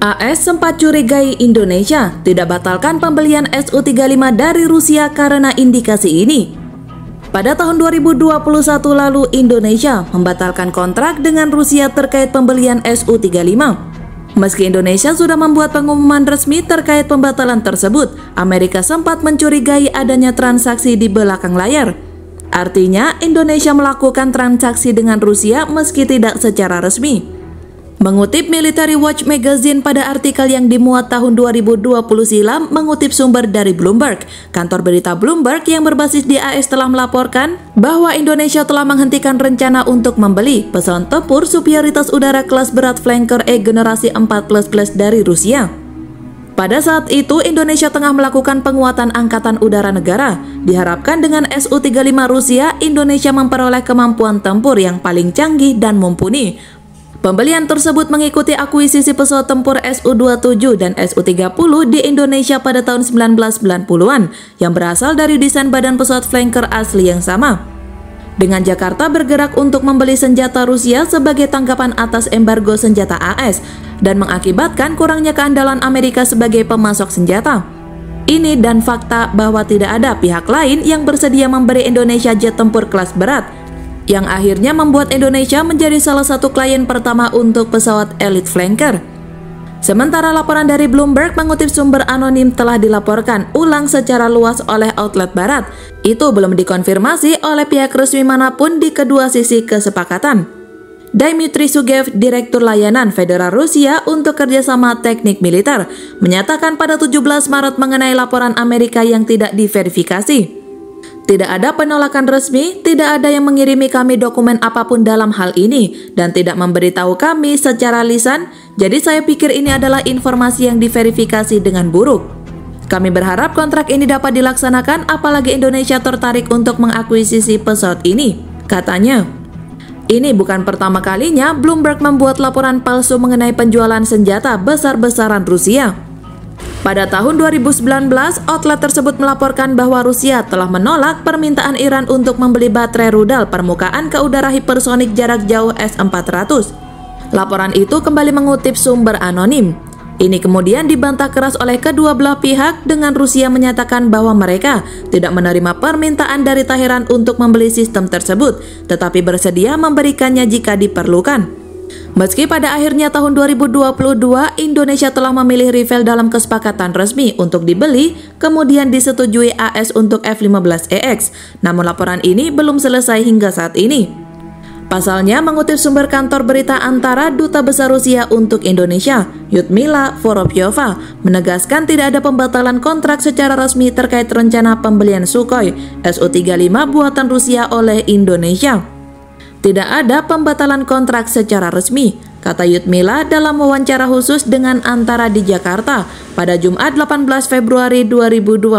AS sempat curigai Indonesia tidak batalkan pembelian Su-35 dari Rusia karena indikasi ini. Pada tahun 2021 lalu, Indonesia membatalkan kontrak dengan Rusia terkait pembelian Su-35. Meski Indonesia sudah membuat pengumuman resmi terkait pembatalan tersebut, Amerika sempat mencurigai adanya transaksi di belakang layar. Artinya, Indonesia melakukan transaksi dengan Rusia meski tidak secara resmi. Mengutip Military Watch Magazine pada artikel yang dimuat tahun 2020 silam, mengutip sumber dari Bloomberg, kantor berita Bloomberg yang berbasis di AS telah melaporkan bahwa Indonesia telah menghentikan rencana untuk membeli pesawat tempur superioritas udara kelas berat Flanker E generasi 4++ dari Rusia. Pada saat itu, Indonesia tengah melakukan penguatan angkatan udara negara. Diharapkan dengan Su-35 Rusia, Indonesia memperoleh kemampuan tempur yang paling canggih dan mumpuni. Pembelian tersebut mengikuti akuisisi pesawat tempur Su-27 dan Su-30 di Indonesia pada tahun 1990-an yang berasal dari desain badan pesawat flanker asli yang sama. Dengan Jakarta bergerak untuk membeli senjata Rusia sebagai tanggapan atas embargo senjata AS dan mengakibatkan kurangnya keandalan Amerika sebagai pemasok senjata. Ini dan fakta bahwa tidak ada pihak lain yang bersedia memberi Indonesia jet tempur kelas berat, yang akhirnya membuat Indonesia menjadi salah satu klien pertama untuk pesawat Elite Flanker. Sementara laporan dari Bloomberg mengutip sumber anonim telah dilaporkan ulang secara luas oleh outlet barat, itu belum dikonfirmasi oleh pihak resmi manapun di kedua sisi kesepakatan. Dmitry Sugev, Direktur Layanan Federal Rusia untuk Kerjasama Teknik Militer, menyatakan pada 17 Maret mengenai laporan Amerika yang tidak diverifikasi. Tidak ada penolakan resmi, tidak ada yang mengirimi kami dokumen apapun dalam hal ini, dan tidak memberitahu kami secara lisan, jadi saya pikir ini adalah informasi yang diverifikasi dengan buruk. Kami berharap kontrak ini dapat dilaksanakan, apalagi Indonesia tertarik untuk mengakuisisi pesawat ini, katanya. Ini bukan pertama kalinya Bloomberg membuat laporan palsu mengenai penjualan senjata besar-besaran Rusia. Pada tahun 2019, outlet tersebut melaporkan bahwa Rusia telah menolak permintaan Iran untuk membeli baterai rudal permukaan ke udara hipersonik jarak jauh S-400. Laporan itu kembali mengutip sumber anonim. Ini kemudian dibantah keras oleh kedua belah pihak dengan Rusia menyatakan bahwa mereka tidak menerima permintaan dari Teheran untuk membeli sistem tersebut, tetapi bersedia memberikannya jika diperlukan. Meski pada akhirnya tahun 2022, Indonesia telah memilih Rafale dalam kesepakatan resmi untuk dibeli, kemudian disetujui AS untuk F-15EX, namun laporan ini belum selesai hingga saat ini. Pasalnya, mengutip sumber kantor berita Antara, Duta Besar Rusia untuk Indonesia, Lyudmila Vorobyova, menegaskan tidak ada pembatalan kontrak secara resmi terkait rencana pembelian Sukhoi Su-35 buatan Rusia oleh Indonesia. Tidak ada pembatalan kontrak secara resmi, kata Lyudmila dalam wawancara khusus dengan Antara di Jakarta pada Jumat 18 Februari 2022.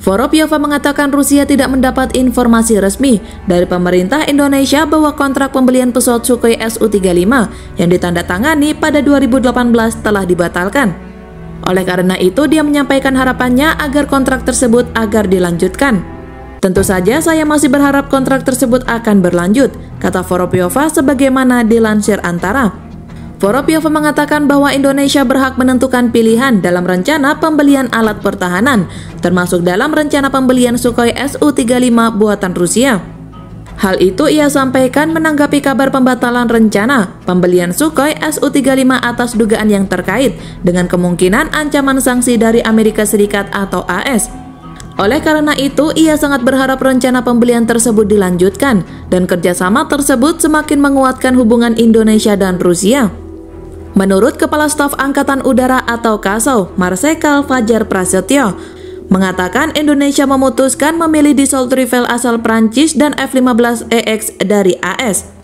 Vorobyova mengatakan Rusia tidak mendapat informasi resmi dari pemerintah Indonesia bahwa kontrak pembelian pesawat Sukhoi Su-35 yang ditandatangani pada 2018 telah dibatalkan. Oleh karena itu, dia menyampaikan harapannya agar kontrak tersebut agar dilanjutkan. Tentu saja saya masih berharap kontrak tersebut akan berlanjut, kata Vorobyova sebagaimana dilansir Antara. Vorobyova mengatakan bahwa Indonesia berhak menentukan pilihan dalam rencana pembelian alat pertahanan, termasuk dalam rencana pembelian Sukhoi Su-35 buatan Rusia. Hal itu ia sampaikan menanggapi kabar pembatalan rencana pembelian Sukhoi Su-35 atas dugaan yang terkait dengan kemungkinan ancaman sanksi dari Amerika Serikat atau AS. Oleh karena itu, ia sangat berharap rencana pembelian tersebut dilanjutkan dan kerjasama tersebut semakin menguatkan hubungan Indonesia dan Rusia. Menurut Kepala Staf Angkatan Udara atau KASAU, Marsikal Fajar Prasetyo, mengatakan Indonesia memutuskan memilih Dassault Rafale asal Prancis dan F-15EX dari AS.